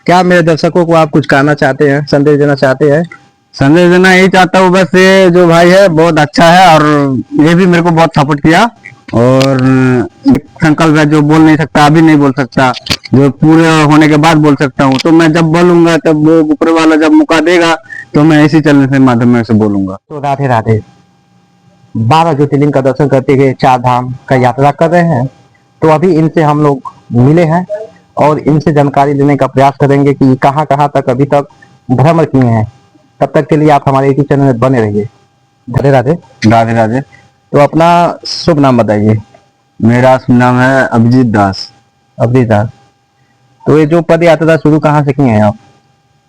क्या मेरे दर्शकों को आप कुछ कहना चाहते हैं, संदेश देना चाहते हैं? संदेश देना यही चाहता हूँ बस, ये जो भाई है बहुत अच्छा है और ये भी मेरे को बहुत सपोर्ट किया। और एक संकल्प है, जो बोल नहीं सकता अभी नहीं बोल सकता, जो पूरे होने के बाद बोल सकता हूँ। तो मैं जब बोलूंगा तब वो ऊपर वाला जब मौका देगा तो मैं इसी चलने से माध्यम से बोलूंगा। तो राधे राधे। 12 ज्योतिर्लिंग का दर्शन करते हुए 4 धाम का यात्रा कर रहे हैं। तो अभी इनसे हम लोग मिले हैं और इनसे जानकारी लेने का प्रयास करेंगे कि कहाँ कहाँ तक अभी तक भ्रमण किए हैं। तब तक के लिए आप हमारे यूट्यूब चैनल में बने रहिए। राधे राधे। राधे राधे। तो अपना शुभ नाम बताइए। मेरा शुभ नाम है अभिजीत दास। अभिजीत दास। तो ये जो पद यात्रा शुरू कहाँ से किए हैं आप?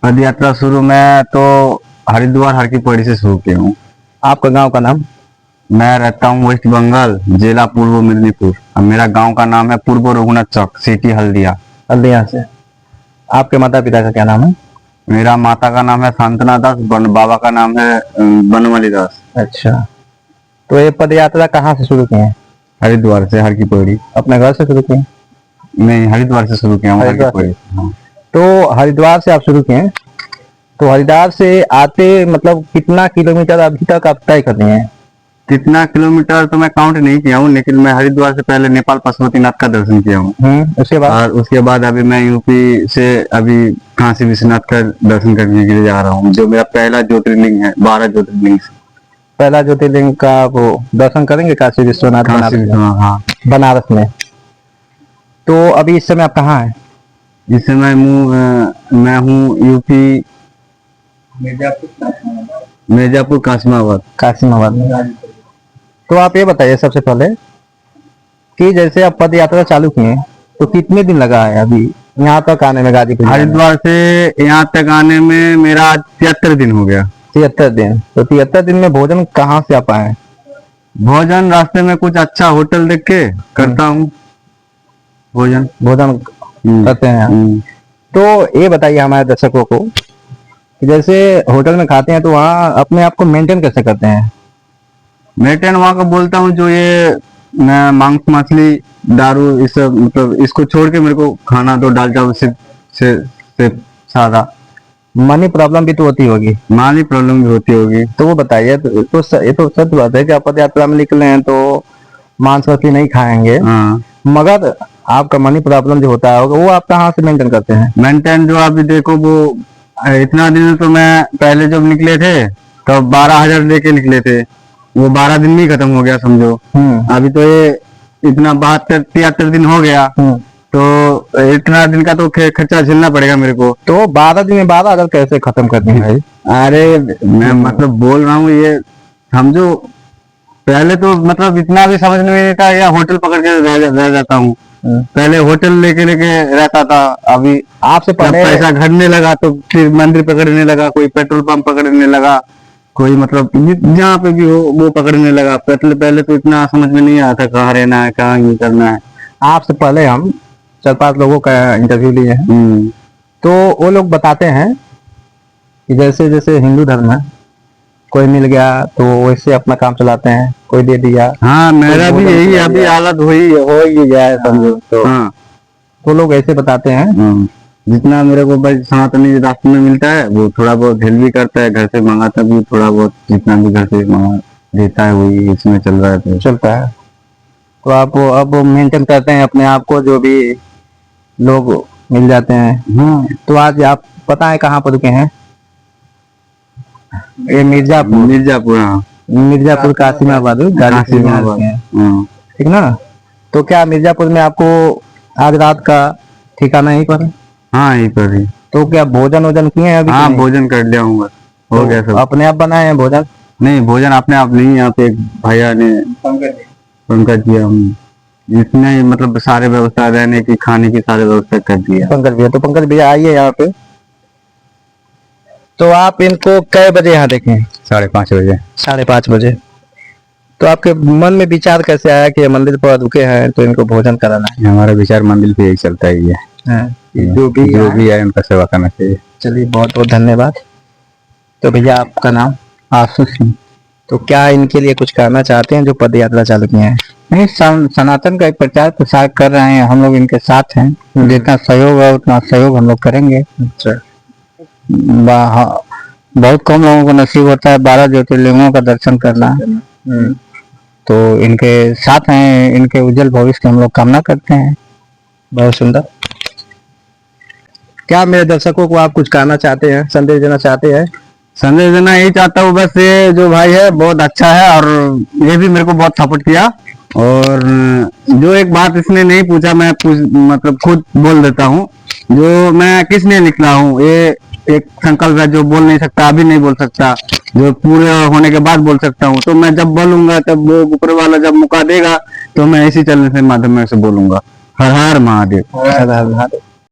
पद यात्रा शुरू मैं तो हरिद्वार हर की पौड़ी से शुरू किया हूँ। आपका गांव का नाम? मैं रहता हूँ वेस्ट बंगाल, जिला पूर्व मेदिनीपुर। और मेरा गांव का नाम है पूर्व रघुनाथ चौक, सिटी हल्दिया। हल्दिया से। आपके माता पिता का क्या नाम है? मेरा माता का नाम है सांतना दास, बाबा का नाम है बनवाली दास। अच्छा। तो ये पद यात्रा कहाँ से शुरू किए हैं? हरिद्वार से, हर की पौड़ी। अपने घर से शुरू किए? नहीं, हरिद्वार से शुरू किया हूँ, हर की पौड़ी। हाँ। तो हरिद्वार से आप शुरू किए, तो हरिद्वार से आते मतलब कितना किलोमीटर अभी तक आप तय कर दिए हैं? कितना किलोमीटर तो मैं काउंट नहीं किया हूँ, लेकिन मैं हरिद्वार से पहले नेपाल पशुपतिनाथ का दर्शन किया हूँ। उसके बाद? और उसके बाद अभी मैं यूपी से अभी काशी विश्वनाथ का दर्शन करने के लिए जा रहा हूँ, जो मेरा पहला ज्योतिर्लिंग है 12 ज्योतिर्लिंग से। पहला ज्योतिर्लिंग का वो दर्शन करेंगे काशी विश्वनाथ हाँ, बनारस में। तो अभी इस समय आप कहाँ हैं? इस समय मैं हूँ यूपी मिर्जापुर कासिमाबाद। कासिमाबाद में। तो आप ये बताइए सबसे पहले कि जैसे आप पद यात्रा चालू किए तो कितने दिन लगा है अभी यहाँ तक आने में? गाजीपुर हरिद्वार से यहाँ तक आने में मेरा 73 दिन हो गया। 73 दिन। तो 73 दिन में भोजन कहाँ से आप आए? भोजन रास्ते में कुछ अच्छा होटल देख के करता हूँ, भोजन करते हैं। तो ये बताइए हमारे दर्शकों को कि जैसे होटल में खाते हैं तो वहाँ अपने आप को मेंटेन कैसे करते हैं? मेंटेन वहाँ का बोलता हूँ, जो ये मैं मांस मछली दारू इस सब मतलब इसको छोड़ के मेरे को खाना दो, दाल चावल से सादा। मनी प्रॉब्लम भी तो होती होगी? मनी प्रॉब्लम भी होती होगी। तो वो बताइए। ये तो सच बात है कि आप पद यात्रा में निकले हैं तो मांस मछली नहीं खाएंगे। हाँ। मगर आपका मनी प्रॉब्लम जो होता है वो आप कहाँ से मेंटेन करते हैं? मेंटेन जो अभी देखो, वो इतना दिन तो मैं पहले जब निकले थे तो 12,000 लेके निकले थे, वो 12 दिन में ही खत्म हो गया समझो। अभी तो ये इतना 72-73 दिन हो गया, तो इतना दिन का तो खर्चा झेलना पड़ेगा मेरे को। तो 12 दिन में 12,000 कैसे खत्म कर देंगे भाई? अरे मैं मतलब बोल रहा हूँ, ये समझो पहले तो मतलब इतना भी समझ में नहीं था, या होटल पकड़ के रह जाता हूँ। पहले होटल लेके रहता था, अभी आपसे पहले पैसा घटने लगा तो फिर मंदिर पकड़ने लगा, कोई पेट्रोल पंप पकड़ने लगा, कोई मतलब जहाँ पे भी हो वो पकड़ने लगा। पहले तो इतना समझ में नहीं आता कहाँ रहना है, कहाँ ये करना है। आपसे पहले हम 4-5 लोगों का इंटरव्यू लिए हैं, तो वो लोग बताते हैं कि जैसे जैसे हिंदू धर्म है, कोई मिल गया तो वैसे अपना काम चलाते हैं, कोई दे दिया। हाँ, मेरा भी यही अभी हालत हो ही गया है समझो। तो हाँ, तो लोग ऐसे बताते हैं। जितना मेरे को भाई सनातनी रास्ते में मिलता है वो थोड़ा बहुत हेल्प भी करता है, घर से मंगाता भी थोड़ा बहुत, जितना भी घर से मंगा देता है वही इसमें चल रहा है, तो चलता है। तो आप अब मेंटेन करते हैं अपने आप को, जो भी लोग मिल जाते हैं। तो आज आप पता है कहाँ पर रुके हैं? ये मिर्जापुर। हाँ, मिर्जापुर कासिमाबाद, ठीक ना? तो क्या मिर्जापुर में आपको आज रात का ठिकाना यहीं पर है? हाँ, यहीं पर ही। तो क्या भोजन किए हैं अभी? हाँ, भोजन कर लिया हूँ, हो गया सब। अपने आप बनाए हैं भोजन? नहीं, भोजन अपने आप नहीं, यहाँ पे एक भैया ने पंकज दिया, जितने मतलब सारे व्यवस्था रहने की खाने की सारी व्यवस्था कर दिया पंकज भैया। तो पंकज भैया आइए यहाँ पे। तो आप इनको कै बजे यहाँ देखें? 5:30 बजे। 5:30 बजे। तो आपके मन में विचार कैसे आया कि मंदिर पर रुके हैं तो इनको भोजन कराना है? हमारा विचार मंदिर पे यही चलता ही है। जो भी है उनका सेवा करना चाहिए। चलिए, बहुत बहुत धन्यवाद। तो भैया आपका नाम? आशीष सिंह। तो क्या इनके लिए कुछ कहना चाहते हैं जो पद यात्रा चालू किए हैं? नहीं, सनातन का एक प्रचार प्रसार कर रहे हैं, हम लोग इनके साथ हैं। जितना सहयोग है उतना सहयोग हम लोग करेंगे। अच्छा। हाँ, बहुत कम लोगों को नसीब होता है 12 ज्योतिर्लिंगों का दर्शन करना। तो इनके साथ हैं, इनके उज्जवल भविष्य की हम लोग कामना करते हैं। बहुत सुंदर। क्या मेरे दर्शकों को आप कुछ कहना चाहते हैं, संदेश देना चाहते हैं? संदेश देना यही चाहता हूँ बस, ये जो भाई है बहुत अच्छा है और ये भी मेरे को बहुत सपोर्ट किया। और जो एक बात इसने नहीं पूछा मैं मतलब खुद बोल देता हूँ, जो मैं किस लिए लिख रहा हूँ, ये एक संकल्प है जो बोल नहीं सकता, अभी नहीं बोल सकता, जो पूरे होने के बाद बोल सकता हूँ। तो मैं जब बोलूंगा तब वो ऊपर वाला जब मौका देगा तो मैं इसी चैनल से माध्यम से बोलूंगा। हर हर महादेव। हर हर महादेव।